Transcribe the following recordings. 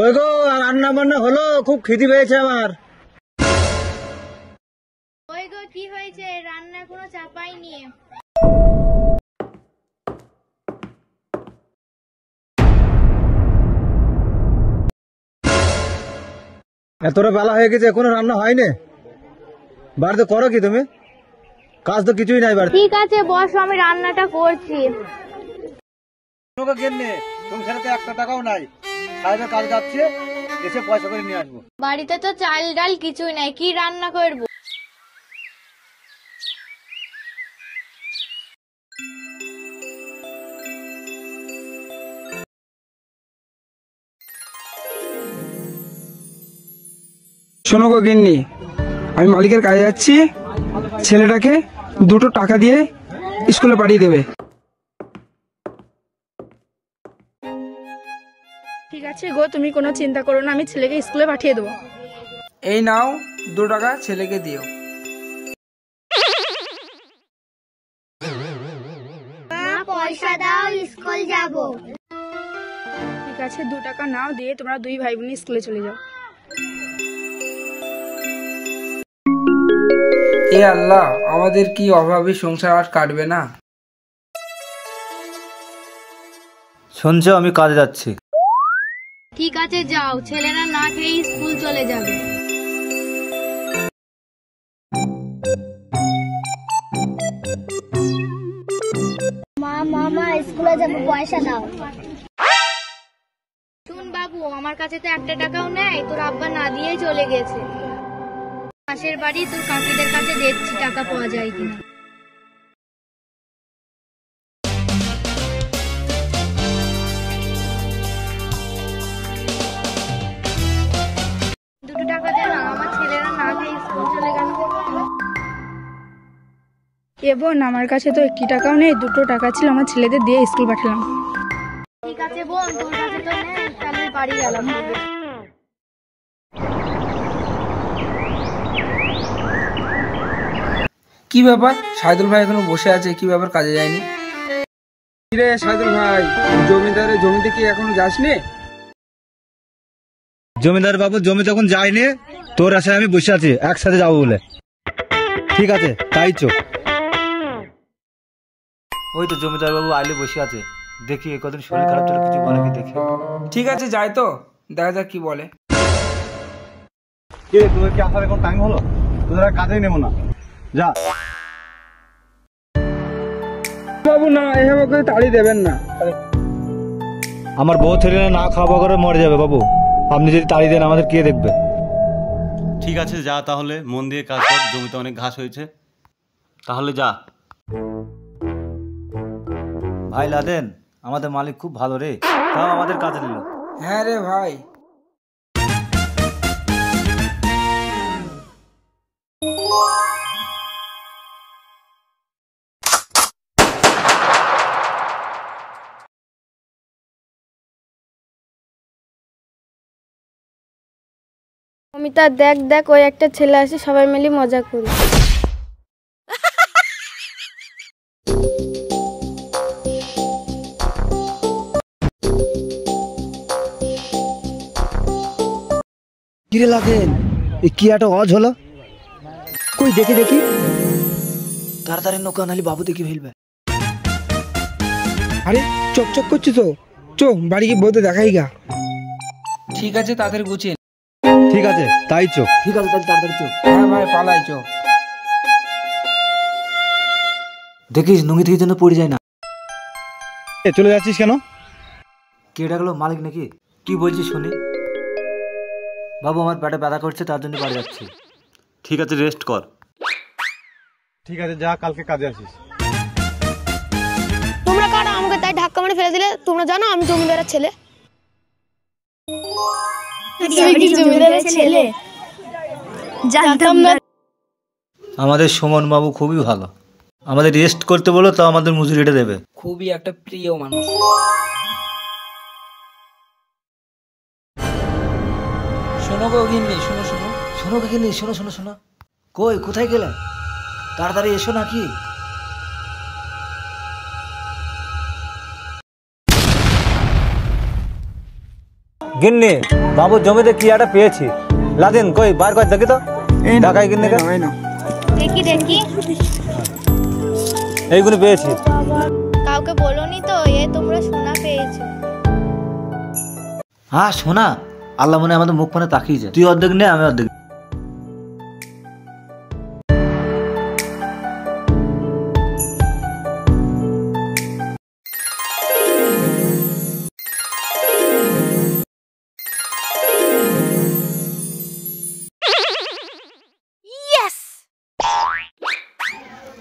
ওই গো, রান্না বান্না হলো, খুব খিদে পেয়েছে আমার। ওই গো, কি হয়েছে? রান্না এখনো চাপাইনি। এতটা বেলা হয়ে গেছে, এখনো রান্না হয়নি। বাড়িতে করো কি তুমি? কাজ তো কিছুই নাই বাড়িতে। ঠিক আছে বস, আমি রান্নাটা করছি। তুমি সেটাতে 1 টাকাও নাই। সাহেবের কাজ যাচ্ছে, এসে পয়সা করে নিয়ে আসবো। বাড়িতে তো চাল ডাল কিছুই নাই, কি রান্না করবো? শোনো গো গিন্নি, আমি মালিকের কাজে যাচ্ছি, ছেলেটাকে 2টো টাকা দিয়ে স্কুলে পাঠিয়ে দেবে। ঠিক আছে গো, তুমি কোনো চিন্তা করো না, আমি ছেলেকে স্কুলে পাঠিয়ে দেবো। এই নাও 2 টাকা, ছেলেকে দিও। পয়সা দাও, স্কুল যাব। ঠিক আছে, 2 টাকা নাও, দিয়ে তোমরা 2 ভাই বোন স্কুলে চলে যাও। এ আল্লাহ, আমাদের কি অভাবী সংসার আর কাটবে না। শুনছো, আমি কাজে যাচ্ছি। ঠিক আছে যাও, ছেলেরা না খেয়ে স্কুল চলে যাবে। মামা স্কুলে যাবো, পয়সা দাও। শুন বাবু, আমার কাছে তো 1 টাকাও নেই, তোর আব্বা না দিয়েই চলে গেছে। পাশের বাড়ি তোর কাকিদের কাছে দেখছি টাকা পাওয়া যায় কিনা। দুটো টাকা দে না, আমার ছেলেরা না খেয়ে স্কুল চলে গেল। এ বোন, আমার কাছে তো 1 টাকাও নেই, 2টো টাকা ছিল, আমার ছেলেদের দিয়ে স্কুল পাঠালাম। ঠিক আছে বোন, তোর কাছে তো নেই, তাহলে বাড়ি গেলাম। কি ব্যাপার, সাইদুল ভাই এখনো বসে আছে, কি ব্যাপার, কাজে যায়নি? রে সাইদুল ভাই, জমিদারের জমিতে কি এখনো যাসনি? জমিদার বাবু জমি তখন যায়নি, তোর আশায় আমি বসে আছি একসাথে যাবো বলে। ঠিক আছে, তাই চো। ওই তো জমিদার বাবু আইলে বসে আছে, দেখি কদিন শরীর খারাপ চলে, কিছু বলে কি দেখি। ঠিক আছে, যাই তো, দেখা যাক কি বলে। কে, তোদের কি আসার এখন টাইম হলো? তোদের আর কাজেই নেবো না, যা। বাবু না, এভাবে করে তাড়ি দেবেন না। আমার বউ ছেলে না খাওয়া করে মরে যাবে বাবু, আপনি যদি তাড়ি দেন আমাদের কে দেখবে? ঠিক আছে যা, তাহলে মন দিয়ে কাজ কর, জমিতে অনেক ঘাস হয়েছে, তাহলে যা। ভাই লাদেন, আমাদের মালিক খুব ভালো রে, তাও আমাদের কাজে নিল। হ্যাঁ রে ভাই। অমিতা দেখ দেখ, ওই একটা ছেলে আসে, সবাই মিলে মজা করি। কিরে লাদেন, কি একটা অজ হলো? কই দেখি দেখি, তাড়াতাড়ি নৌকা, নাহলে বাবু দেখি ফেলবে। আরে চকচক করছি তো, চো বাড়ি গিয়ে বলতে দেখাই গা। ঠিক আছে, তাদের গুছিয়ে। ঠিক আছে, তাই চো। ঠিক আছে, তাহলে তাড়াতাড়ি চো। হ্যাঁ ভাই, পালাই চো। দেখিস নুঙ্গি থেকে যেন পড়ে যায় না। চলে যাচ্ছিস কেন? কে ডাকলো, মালিক নাকি? কি বলছিস শুনি। বাবু আমার পেটে ব্যথা করছে, তার জন্য বাড়ি যাচ্ছি। ঠিক আছে, রেস্ট কর। ঠিক আছে, যা, কালকে কাজে আসিস। তোমরা কারা আমাকে তাই ধাক্কা মারে ফেলে দিলে? তোমরা জানো আমি জমিদারের ছেলে। জমিদারের ছেলে জানতাম না। আমাদের সুমন বাবু খুবই ভালো, আমাদের রেস্ট করতে বলো তো আমাদের মজুরিটা দেবে। খুবই একটা প্রিয় মানুষ। শোনো গো গিন্নি, শোনো শোনো। শোনো কাকিনি, শোনো শোনো শোনো। কই, কোথায় গেলে? তাড়াতাড়ি এসো নাকি। গিন্নি বাবু জমিতে কি একটা পেয়েছি। লাদিন কই বার কর দেখি তো। ঢাকায় গিন্নি দেখি দেখি। এইগুলো পেয়েছি। কাউকে বলোনি তো এ তোমরা সোনা পেয়েছো? হ্যাঁ সোনা, আল্লাহ মনে হয় আমাদের মুখ পানে তাকিয়েছে। তুই অর্ধেক নে, আমি অর্ধেক।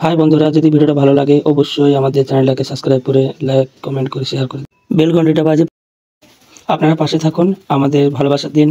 হাই বন্ধুরা, যদি ভিডিওটা ভালো লাগে অবশ্যই আমাদের চ্যানেলটাকে সাবস্ক্রাইব করে লাইক কমেন্ট করে শেয়ার করে বেল ঘন্টিটা বাজে আপনারা পাশে থাকুন, আমাদের ভালোবাসা দিন।